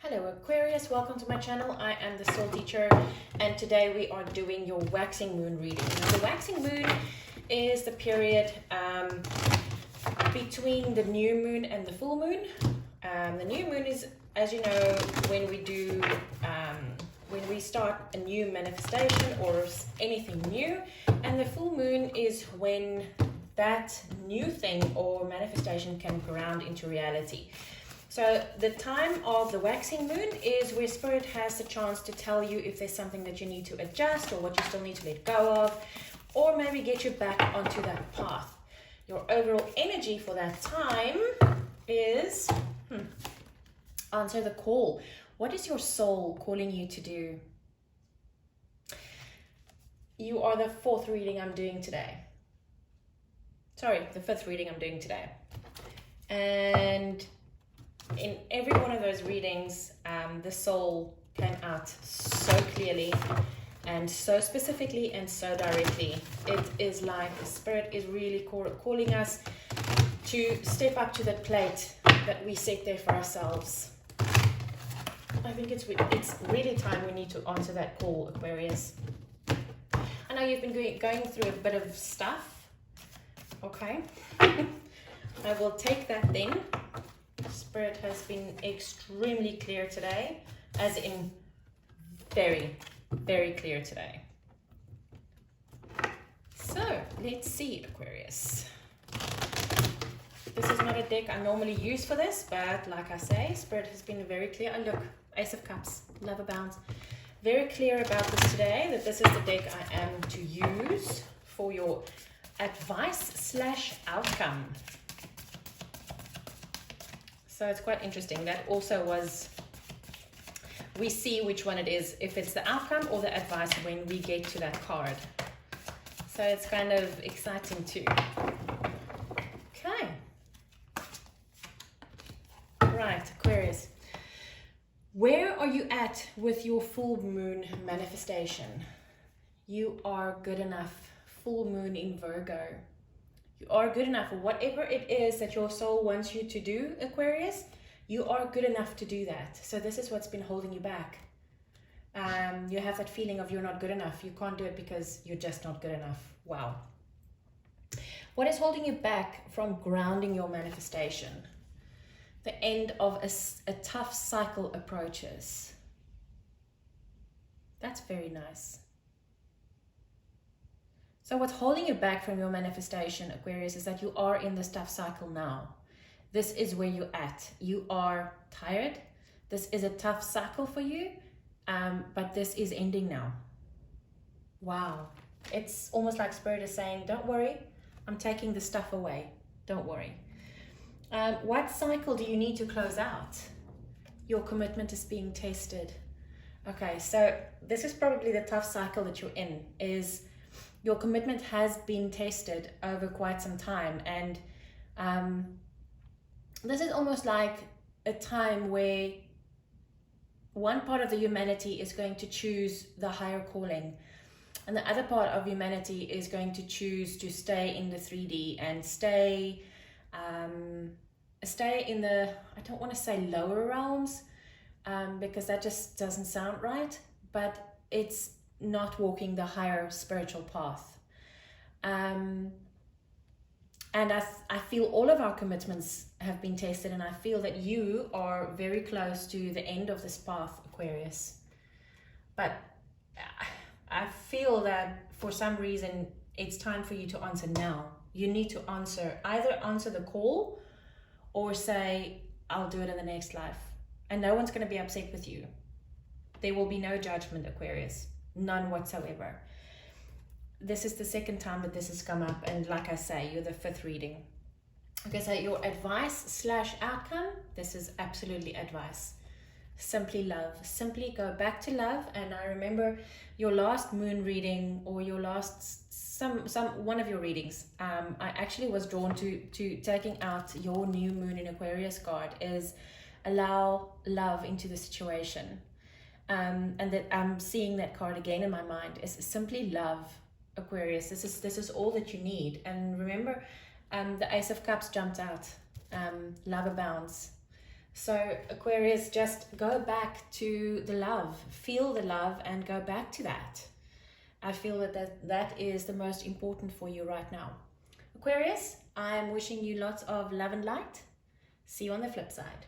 Hello Aquarius, welcome to my channel. I am the Soul Teacher and today we are doing your waxing moon reading. Now the waxing moon is the period between the new moon and the full moon. The new moon is, as you know, when we start a new manifestation or anything new, and the full moon is when that new thing or manifestation can ground into reality. So the time of the waxing moon is where Spirit has the chance to tell you if there's something that you need to adjust or what you still need to let go of, or maybe get you back onto that path. Your overall energy for that time is answer the call. What is your soul calling you to do? You are the fourth reading I'm doing today. Sorry, the fifth reading I'm doing today. And in every one of those readings, the soul came out so clearly and so specifically and so directly. It is like the Spirit is really calling us to step up to the plate that we set there for ourselves. I think it's really time we need to answer that call, Aquarius. I know you've been going through a bit of stuff. Okay. I will take that then. Spirit has been extremely clear today, as in very, very clear today. So let's see, Aquarius. This is not a deck I normally use for this, but like I say, Spirit has been very clear. Oh look, Ace of Cups, Love Abounds. Very clear about this today, that this is the deck I am to use for your advice/outcome. So it's quite interesting. That also was, we see which one it is, if it's the outcome or the advice when we get to that card. So it's kind of exciting too. Okay. Right, Aquarius. Where are you at with your full moon manifestation? You are good enough. Full moon in Virgo. You are good enough for whatever it is that your soul wants you to do, Aquarius. You are good enough to do that. So this is what's been holding you back. You have that feeling of you're not good enough. You can't do it because you're just not good enough. Wow. What is holding you back from grounding your manifestation? The end of a tough cycle approaches. That's very nice. So what's holding you back from your manifestation, Aquarius, is that you are in this tough cycle now. This is where you're at. You are tired. This is a tough cycle for you, but this is ending now. Wow. It's almost like Spirit is saying, don't worry, I'm taking the stuff away. Don't worry. What cycle do you need to close out? Your commitment is being tested. Okay, so this is probably the tough cycle that you're in, is your commitment has been tested over quite some time, and this is almost like a time where one part of the humanity is going to choose the higher calling, and the other part of humanity is going to choose to stay in the 3D and stay in the, I don't want to say lower realms, because that just doesn't sound right, but it's not walking the higher spiritual path. And I feel all of our commitments have been tested, and I feel that you are very close to the end of this path, Aquarius. But I feel that for some reason it's time for you to answer now. You need to either answer the call or say, I'll do it in the next life. And no one's going to be upset with you. There will be no judgment, Aquarius. None whatsoever. This is the second time that this has come up, and like I say, you're the fifth reading. Okay, so your advice/outcome, this is absolutely advice. Simply love. Simply go back to love. And I remember your last moon reading, or your last one of your readings, I actually was drawn to taking out your new moon in Aquarius card, is allow love into the situation. And that I'm seeing that card again in my mind is simply love, Aquarius. This is all that you need. And remember, the Ace of Cups jumped out. Love abounds. So Aquarius, just go back to the love, feel the love and go back to that. I feel that is the most important for you right now. Aquarius, I'm wishing you lots of love and light. See you on the flip side.